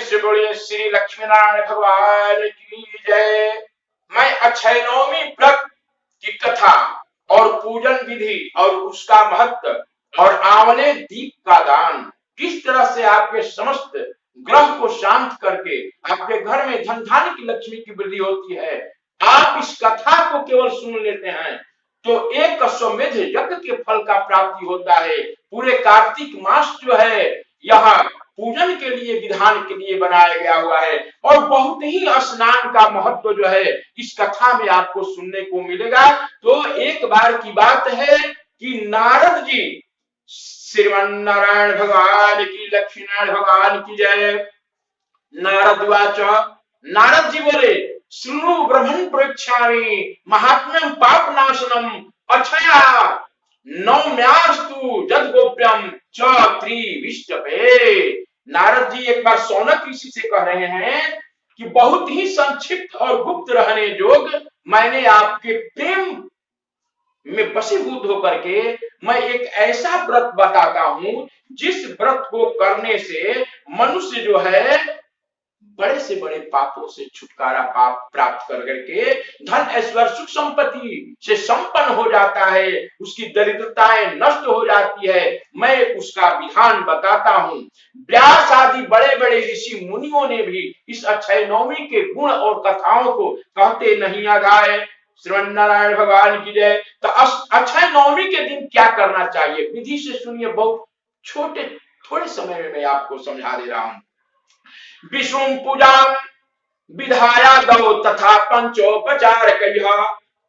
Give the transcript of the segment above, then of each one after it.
से बोलिए श्री लक्ष्मी नारायण भगवान की जय। मैं अक्षय नवमी व्रत की कथा और पूजन विधि और उसका महत्व और आंवले दीप का दान किस तरह से आपके समस्त ग्रह को शांत करके आपके घर में धन धान्य की लक्ष्मी की वृद्धि होती है, आप इस कथा को केवल सुन लेते हैं तो एक अश्वमेध यज्ञ के फल का प्राप्ति होता है। पूरे कार्तिक मास जो है यहाँ पूजन के लिए विधान के लिए बनाया गया हुआ है और बहुत ही स्नान का महत्व जो है इस कथा में आपको सुनने को मिलेगा। तो एक बार की बात है कि नारद जी, श्रीमान नारायण भगवान की, लक्ष्मी नारायण भगवान की जय। नारद वाच, नारद जी बोले सुनो ब्रह्मण प्रेक्षामि महात्म्यम पाप नाशनम अक्षया नौम्यास्तु जद गोप्यम च त्रिविष्टपे। नारद जी एक बार सौनक ऋषि से कह रहे हैं कि बहुत ही संक्षिप्त और गुप्त रहने जोग मैंने आपके प्रेम में वशीभूत होकर के मैं एक ऐसा व्रत बताता हूं जिस व्रत को करने से मनुष्य जो है बड़े से बड़े पापों से छुटकारा पाप प्राप्त कर करके धन ऐश्वर्य सुख संपत्ति से संपन्न हो जाता है, उसकी दरिद्रताएं नष्ट हो जाती है। मैं उसका विधान बताता हूं। व्यास आदि बड़े बड़े ऋषि मुनियों ने भी इस अक्षय नवमी के गुण और कथाओं को कहते नहीं आगाए। श्रीमन नारायण भगवान की जय। तो अक्षय नवमी के दिन क्या करना चाहिए, विधि से सुनिए। बहुत छोटे थोड़े समय में मैं आपको समझा दे रहा हूं। विष्णु पूजा विधाया गौ तथा पंचोपचार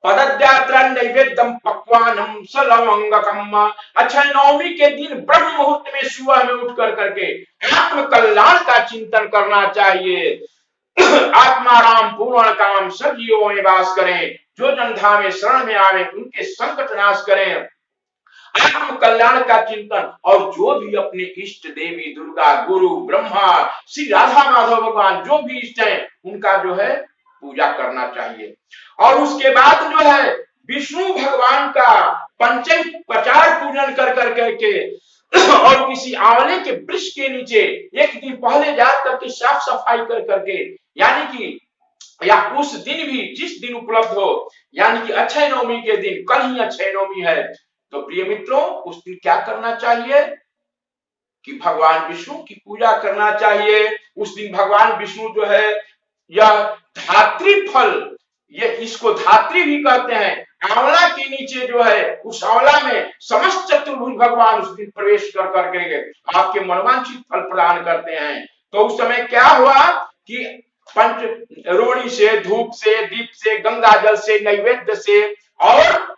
पदयात्रा नैवेद्यम पक्वानम सलवंगकम। अक्षय नवमी के दिन ब्रह्म मुहूर्त में सुबह में उठ करके आत्म कल्याण का चिंतन करना चाहिए। आत्मा राम पूर्ण काम सब जीवों में वास करें, जो जन धाम में शरण में आवे उनके संकट नाश करें। आत्म कल्याण का चिंतन और जो भी अपने इष्ट देवी दुर्गा गुरु ब्रह्मा श्री राधा माधव भगवान जो भी इष्ट है उनका जो है पूजा करना चाहिए। और उसके बाद जो है विष्णु भगवान का पंचोपचार पूजन कर करके और किसी आंवले के वृक्ष के नीचे एक दिन पहले जा करके साफ सफाई कर करके, यानी कि या उस दिन भी जिस दिन उपलब्ध हो, यानी कि अक्षय नवमी के दिन, कल ही अक्षय नवमी है, तो प्रिय मित्रों उस दिन क्या करना चाहिए कि भगवान विष्णु की पूजा करना चाहिए। उस दिन भगवान विष्णु जो है यह धात्री फल, ये इसको धात्री भी कहते हैं, आंवला के नीचे जो है उस आंवला में समस्त चतुर्भुज भगवान उस दिन प्रवेश कर करके आपके मनोवांछित फल प्रदान करते हैं। तो उस समय क्या हुआ कि पंच रोड़ी से, धूप से, दीप से, गंगा जल से, नैवेद्य से और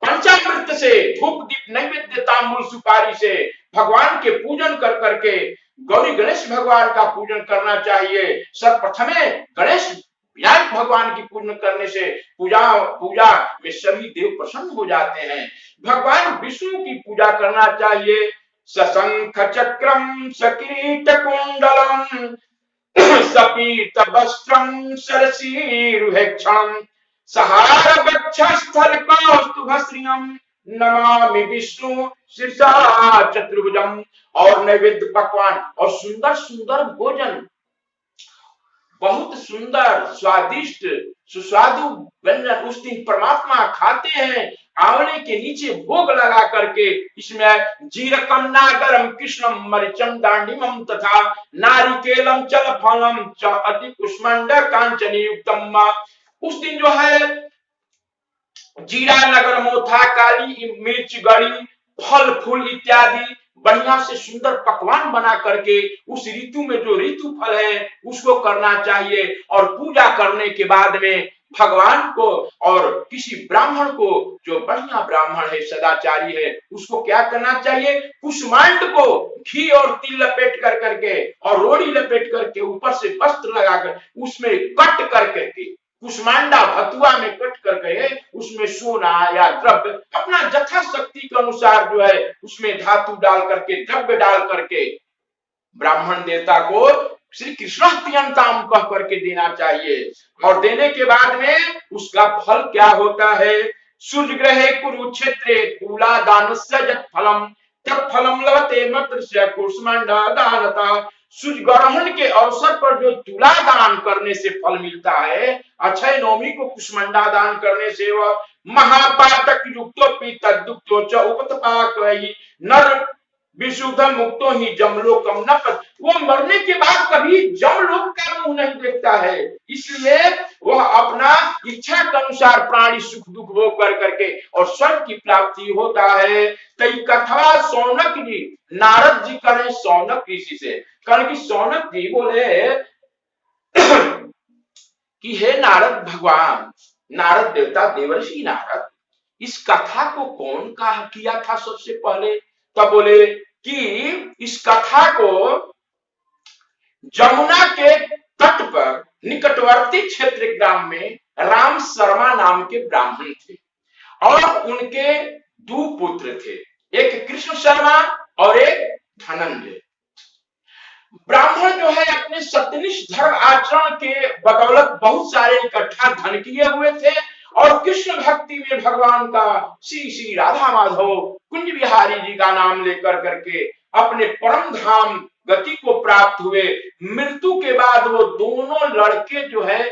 पंचामृत से, धूप दीप नैवेद्य तांबूल सुपारी से भगवान के पूजन कर करके गौरी गणेश भगवान का पूजन करना चाहिए। सर्वप्रथम गणेश विनायक भगवान की पूजन करने से पूजा में सभी देव प्रसन्न हो जाते हैं। भगवान विष्णु की पूजा करना चाहिए। सशंख चक्रम सकिरीट कुंडलम सपीत वस्त्रम सरसीरुहेक्षणम सहार वक्षस्थल कौस्तुभश्रियम नमामि विष्णु शीर्षा चतुर्भुजम। और नैवेद्य पकवान और सुंदर सुंदर भोजन, बहुत सुंदर स्वादिष्ट सुस्वादु व्यंजन उस दिन परमात्मा खाते हैं। आंवले के नीचे भोग लगा करके इसमें जीरकम नागरम कृष्णम मरिचम दांडिमम तथा नारिकेलम चल फलम च अति कुष्मांड कांचनी युक्तम। उस दिन जो है जीरा नगर मोथा काली मिर्च गड़ी फल फूल इत्यादि बढ़िया से सुंदर पकवान बना करके उस ऋतु में जो ऋतु फल है उसको करना चाहिए। और पूजा करने के बाद में भगवान को और किसी ब्राह्मण को, जो बढ़िया ब्राह्मण है सदाचारी है, उसको क्या करना चाहिए, कुष्मांड को घी और तिल लपेट कर करके और रोड़ी लपेट करके ऊपर से वस्त्र लगाकर उसमें कट करके कुष्मांडा भतुआ में कट करके उसमें सोना या द्रव्य अपना यथाशक्ति के अनुसार जो है उसमें धातु डाल करके द्रव्य डाल करके ब्राह्मण देवता को श्री कृष्णात्यंताम कह करके देना चाहिए। और देने के बाद में उसका फल क्या होता है, सूर्य ग्रहे कुरुक्षेत्रे तुला दानस्य यत् फलम तत् फलम लभते मत्र से कुष्मांडा दानता सूर्य ग्रहण के अवसर पर जो तुला दान करने से फल मिलता है, अक्षय नवमी को कुष्मांडा दान करने से वह महापातक युक्तोपि तद्युक्तो च उपतपाक नर विशुद्ध मुक्तो ही जमलोकम न वो मरने के बाद कभी जमलोक का मुंह नहीं देखता है, इसलिए वह अपना इच्छा के अनुसार प्राणी सुख दुख भोग कर करके और स्वर्ग की प्राप्ति होता है। कई कथा सौनक जी, नारद जी करें सौनक ऋषि से, कारण कि सौनक जी बोले कि हे नारद भगवान, नारद देवता देवर्षि नारद, इस कथा को कौन कहा किया था सबसे पहले? तब बोले कि इस कथा को जमुना के तट पर निकटवर्ती क्षेत्र ग्राम में राम शर्मा नाम के ब्राह्मण थे और उनके दो पुत्र थे, एक कृष्ण शर्मा और एक धनंजय। ब्राह्मण जो है अपने सत्यनिष्ठ धर्म आचरण के बदौलत बहुत सारे इकट्ठा धन किए हुए थे और कृष्ण भक्ति में भगवान का श्री श्री राधा माधव कुंज बिहारी जी का नाम लेकर करके अपने परम धाम गति को प्राप्त हुए। मृत्यु के बाद वो दोनों लड़के जो है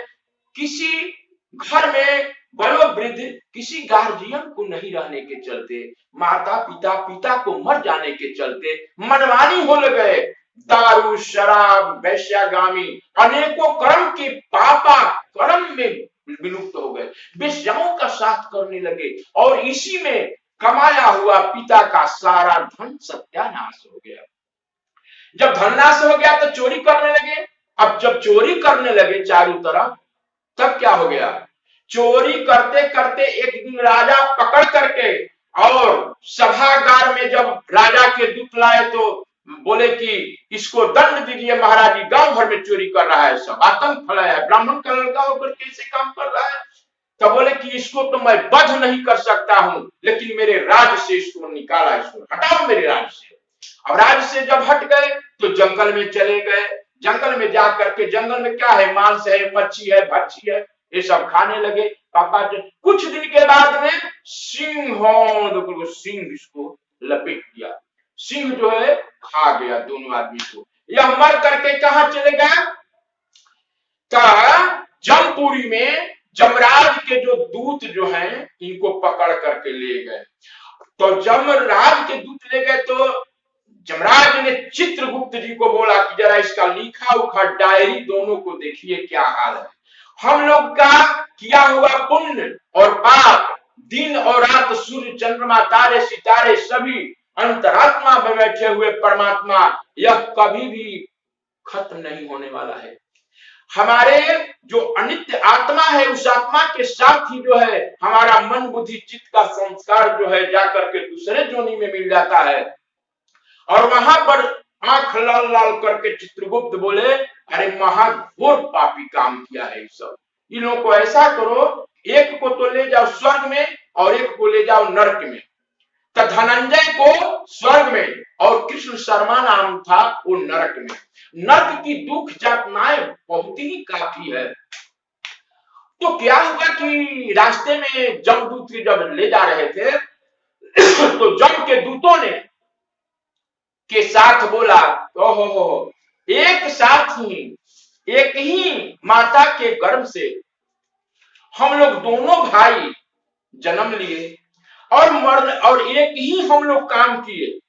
किसी घर में वयोवृद्ध किसी गार्जियन को नहीं रहने के चलते, माता पिता को मर जाने के चलते मनमानी हो गए, दारू शराब वैश्यागामी अनेकों कर्म के पापा कर्म में विलुप्त हो गए, वेश्याओं का साथ करने लगे और इसी में कमाया हुआ पिता का सारा धन सत्यानाश हो गया। जब धन नाश हो गया तो चोरी करने लगे। अब जब चोरी करने लगे चारों तरफ, तब क्या हो गया? चोरी करते करते एक दिन राजा पकड़ करके और सभागार में जब राजा के दूत लाए तो बोले कि इसको दंड दीजिए महाराज जी, गांव भर में चोरी कर रहा है, सब आतंक फैलाया है, ब्राह्मण का लड़का होकर कैसे काम कर रहा है। तो बोले कि इसको तो मैं वध नहीं कर सकता हूं, लेकिन मेरे राज्य से इसको निकाला, इसको हटाओ मेरे राज्य से। अब राज्य से जब हट गए तो जंगल में चले गए। जंगल में जा करके, जंगल में क्या है, मांस है, मच्छी है, भक्षी है, ये सब खाने लगे। पापा कुछ दिन के बाद में सिंह इसको लपेट दिया, सिंह जो है खा गया दोनों आदमी को। यह मर करके कहां चले गया? जमपुरी में जमराज के जो दूत जो हैं इनको पकड़ करके ले गए। तो जमराज के दूत ले गए तो जमराज ने चित्रगुप्त जी को बोला कि जरा इसका लिखा उखा डायरी दोनों को देखिए क्या हाल है। हम लोग का किया हुआ पुण्य और पाप, दिन और रात, सूर्य चंद्रमा तारे सितारे सभी अंतरात्मा में बैठे हुए परमात्मा, यह कभी भी खत्म नहीं होने वाला है। हमारे जो अनित्य आत्मा है उस आत्मा के साथ ही जो है हमारा मन बुद्धि चित्त का संस्कार जो है जाकर के दूसरे जोनी में मिल जाता है। और वहां पर आंख लाल लाल करके चित्रगुप्त बोले, अरे महाघोर पापी काम किया है सब, इन लोगों को ऐसा करो, एक को तो ले जाओ स्वर्ग में और एक को ले जाओ नरक में। तो धनंजय को स्वर्ग में और कृष्ण शर्मा नाम था वो नरक में। नरक की दुख यातनाएं बहुत ही काफी है। तो क्या हुआ कि रास्ते में जमदूत जब ले जा रहे थे तो जम के दूतों ने के साथ बोला, ओहो, एक साथ ही एक ही माता के गर्भ से हम लोग दोनों भाई जन्म लिए और एक ही हम लोग काम किए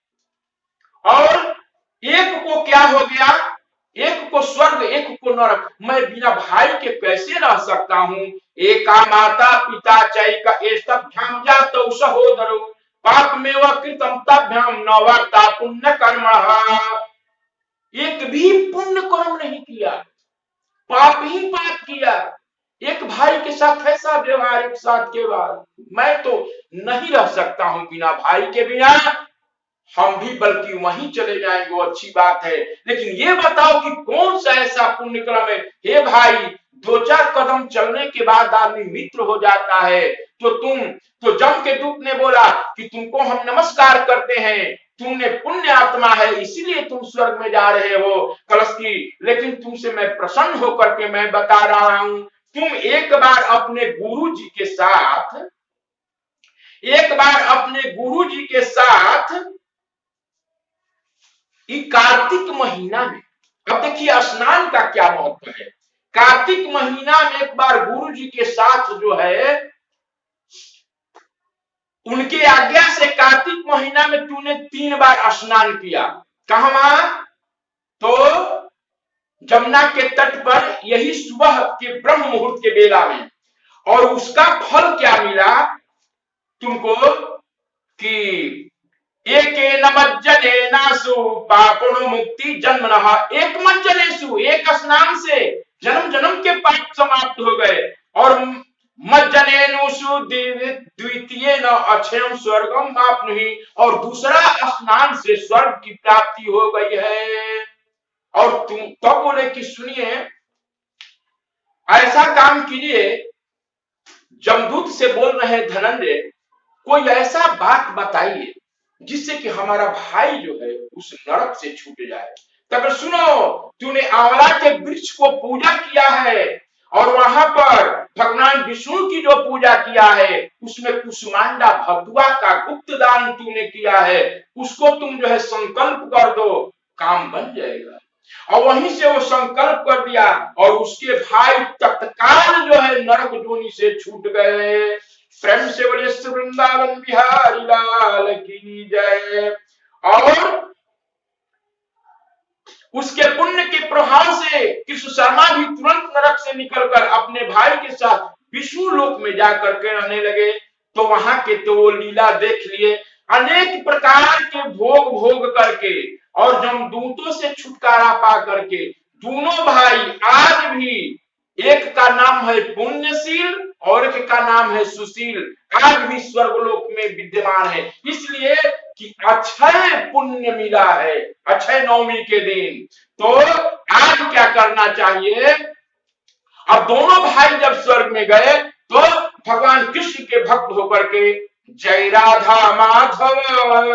और एक को क्या हो गया, एक को स्वर्ग एक को नरक। मैं बिना भाई के कैसे रह सकता हूं? एका माता पिता चैका एस्तभ्याम जातौ सहोदरौ पापमेव कृतं तभ्याम न वर्ता पुण्य कर्मणः। एक भी पुण्य कर्म नहीं किया, पाप ही पाप किया। एक भाई के साथ ऐसा व्यवहार एक साथ के बाद, मैं तो नहीं रह सकता हूं बिना भाई के बिना। हम भी बल्कि वहीं चले जाएंगे, वो अच्छी बात है, लेकिन ये बताओ कि कौन सा ऐसा पुण्य कर्म है? हे भाई, दो चार कदम चलने के बाद आदमी मित्र हो जाता है। तो जम के दूत ने बोला कि तुमको हम नमस्कार करते हैं, तुमने पुण्य आत्मा है इसीलिए तुम स्वर्ग में जा रहे हो कलश की, लेकिन तुमसे मैं प्रसन्न होकर के मैं बता रहा हूं, तुम एक बार अपने गुरु जी के साथ कार्तिक महीना में अब देखिए स्नान का क्या महत्व है। कार्तिक महीना में एक बार गुरु जी के साथ जो है, उनके आज्ञा से कार्तिक महीना में तूने 3 बार स्नान किया। कहां? तो जमुना के तट पर, यही सुबह के ब्रह्म मुहूर्त के बेला में। और उसका फल क्या मिला तुमको कि एक नमज्जनेनासु पापनो मुक्ति जन्मनः, एक मज्जनेसु, एक स्नान से जन्म जन्म के पाप समाप्त हो गए। और मज्जनेनुसु द्वितीय न अक्षयम स्वर्गम मापनुहि, और दूसरा स्नान से स्वर्ग की प्राप्ति हो गई है। और तुम तो बोले कि सुनिए, ऐसा काम कीजिए, जमदूत से बोल रहे हैं धनंजय, कोई ऐसा बात बताइए जिससे कि हमारा भाई जो है उस नरक से छूट जाए। तब सुनो, तूने आंवला के वृक्ष को पूजा किया है, और वहां पर भगवान विष्णु की जो पूजा किया है, उसमें कुष्मांडा भगवा का गुप्त दान तूने किया है, उसको तुम जो है संकल्प कर दो, काम बन जाएगा। और वहीं से वो संकल्प कर दिया, और उसके भाई तत्काल जो है नरक जोनी से छूट गए। प्रेम से बोले श्री वृंदावन बिहारी लाल की जय। और उसके पुण्य के प्रभाव से कृष्ण शर्मा भी तुरंत नरक से निकलकर अपने भाई के साथ विष्णु लोक में जाकर के रहने लगे। तो वहां के तो वो लीला देख लिए, अनेक प्रकार के भोग भोग करके और जमदूतों से छुटकारा पा करके दोनों भाई आज भी, एक का नाम है पुण्यशील और एक का नाम है सुशील, आज भी स्वर्गलोक में विद्यमान है। इसलिए कि अक्षय पुण्य मिला है अक्षय नवमी के दिन। तो आज क्या करना चाहिए? अब दोनों भाई जब स्वर्ग में गए तो भगवान कृष्ण के भक्त होकर के जय राधा माधव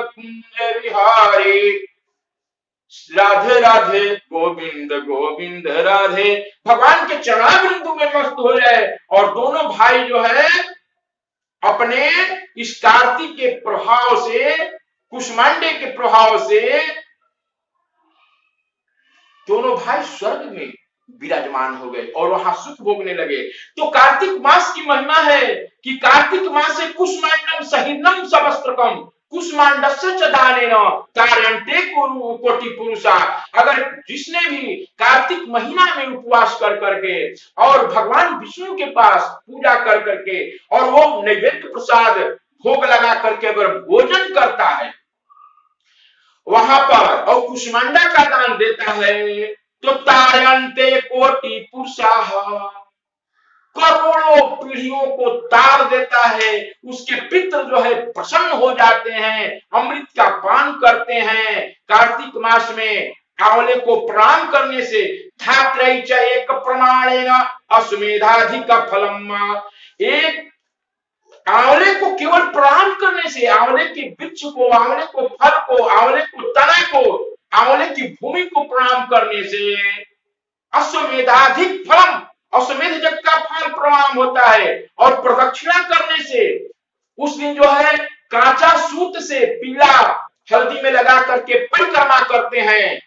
कुंज विहारी, राधे राधे गोविंद गोविंद राधे, भगवान के चरणारविंदों में मस्त हो जाए। और दोनों भाई जो है अपने इस कार्तिक के प्रभाव से, कुष्मांडे के प्रभाव से, दोनों भाई स्वर्ग में विराजमान हो गए और वहां सुख भोगने लगे। तो कार्तिक मास की महिमा है कि कार्तिक मास से कुष्मांडम सहिर्नम सबस्त्रकम कुष्मांडस्य च दानेन तारयन्ते कोटि पुरुषा। अगर जिसने भी कार्तिक महीना में उपवास कर करके और भगवान विष्णु के पास पूजा कर करके और वो नैवेद्य प्रसाद भोग लगा करके अगर भोजन करता है वहां पर और कुष्मांडा का दान देता है, तो तारयन्ते कोटि पुरुषाः, करोड़ों पीढ़ियों को तार देता है। उसके पितृ जो है प्रसन्न हो जाते हैं, अमृत का पान करते हैं। कार्तिक मास में आंवले को प्रणाम करने से धात्रई च एक प्रमाणेन अश्वमेधाधिक फलम, एक आंवले को केवल प्रणाम करने से, आंवले के वृक्ष को, आंवले को फल को, आंवले को तना को, आंवले की भूमि को प्रणाम करने से अश्वमेधाधिक फलम, अश्वमेध यज्ञ का फल प्रणाम होता है। और प्रदक्षिणा करने से उस दिन जो है कांचा सूत से पीला हल्दी में लगा करके परिक्रमा करते हैं,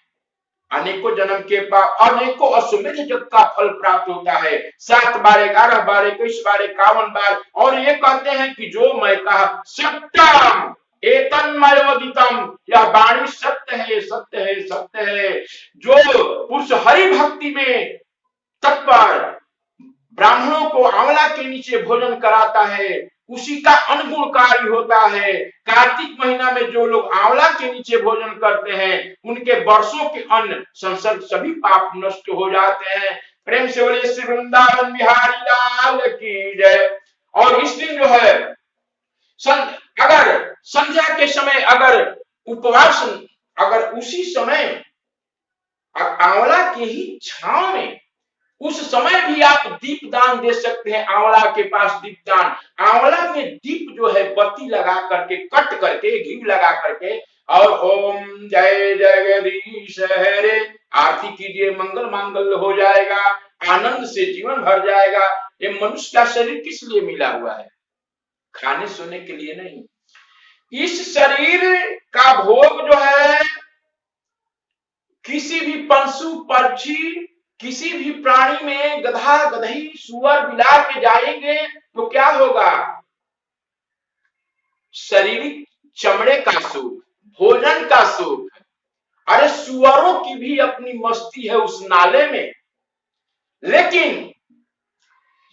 अनेकों जन्म के बाद अनेकों अश्वमेध यज्ञ का फल प्राप्त होता है। 7 बार 11 बार 21 बार 51 बार। और ये कहते हैं कि जो मैं कहा सत्यम एतन्मयोदितम, यह वाणी सत्य है सत्य है सत्य है। जो पुरुष हरि भक्ति में तत्पर ब्राह्मणों को आंवला के नीचे भोजन कराता है उसी का अनुगुणकारी होता है। कार्तिक महीना में जो लोग आंवला के नीचे भोजन करते हैं उनके वर्षों के अन्न संसर्ग सभी पाप नष्ट हो जाते हैं। प्रेम से बोले श्री वृंदावन बिहारी लाल की जय। और इस दिन जो है अगर संध्या के समय अगर उपवास, अगर उसी समय आंवला के ही छांव में उस समय भी आप दीप दान दे सकते हैं। आंवला के पास दीप दान, आंवला में दीप जो है बत्ती लगा करके कट करके घी लगा करके और ओम जय जगदीश हरे आरती कीजिए, मंगल मांगल्य हो जाएगा, आनंद से जीवन भर जाएगा। ये मनुष्य का शरीर किस लिए मिला हुआ है? खाने सोने के लिए नहीं। इस शरीर का भोग जो है किसी भी पशु पक्षी, किसी भी प्राणी में गधा गधई सुअर बिलार के जाएंगे तो क्या होगा? शारीरिक चमड़े का सुख, भोजन का सुख। अरे सुअरों की भी अपनी मस्ती है उस नाले में, लेकिन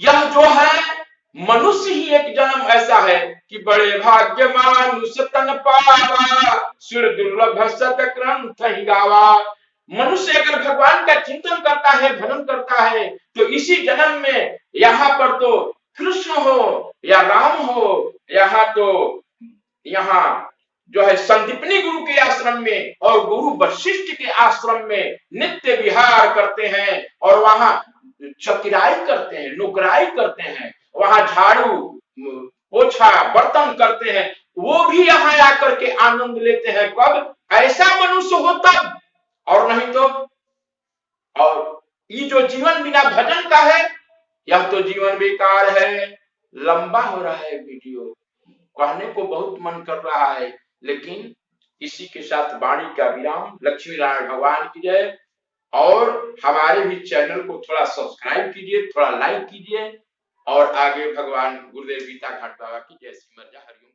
यह जो है मनुष्य ही एक जन्म ऐसा है कि बड़े भाग्य मानुष तन पावा, सुर दुर्लभ सत ग्रंथ ही गावा। मनुष्य अगर भगवान का चिंतन करता है, भजन करता है, तो इसी जन्म में यहाँ पर तो कृष्ण हो या राम हो, यहाँ तो यहाँ जो है संदीपनी गुरु के आश्रम में और गुरु वशिष्ठ के आश्रम में नित्य विहार करते हैं और वहां चकिराई करते हैं, नौकराई करते हैं, वहां झाड़ू पोछा बर्तन करते हैं। वो भी यहाँ आकर के आनंद लेते हैं। कब ऐसा मनुष्य हो तब, और नहीं तो। और ये जो जीवन बिना भजन का है, यह तो जीवन बेकार है। लंबा हो रहा है वीडियो, कहने को बहुत मन कर रहा है, लेकिन इसी के साथ वाणी का विराम। लक्ष्मी नारायण भगवान की जय। और हमारे भी चैनल को थोड़ा सब्सक्राइब कीजिए, थोड़ा लाइक कीजिए, और आगे भगवान गुरुदेव गीता घाट बाबा की जय। सिमर जा हरिओम।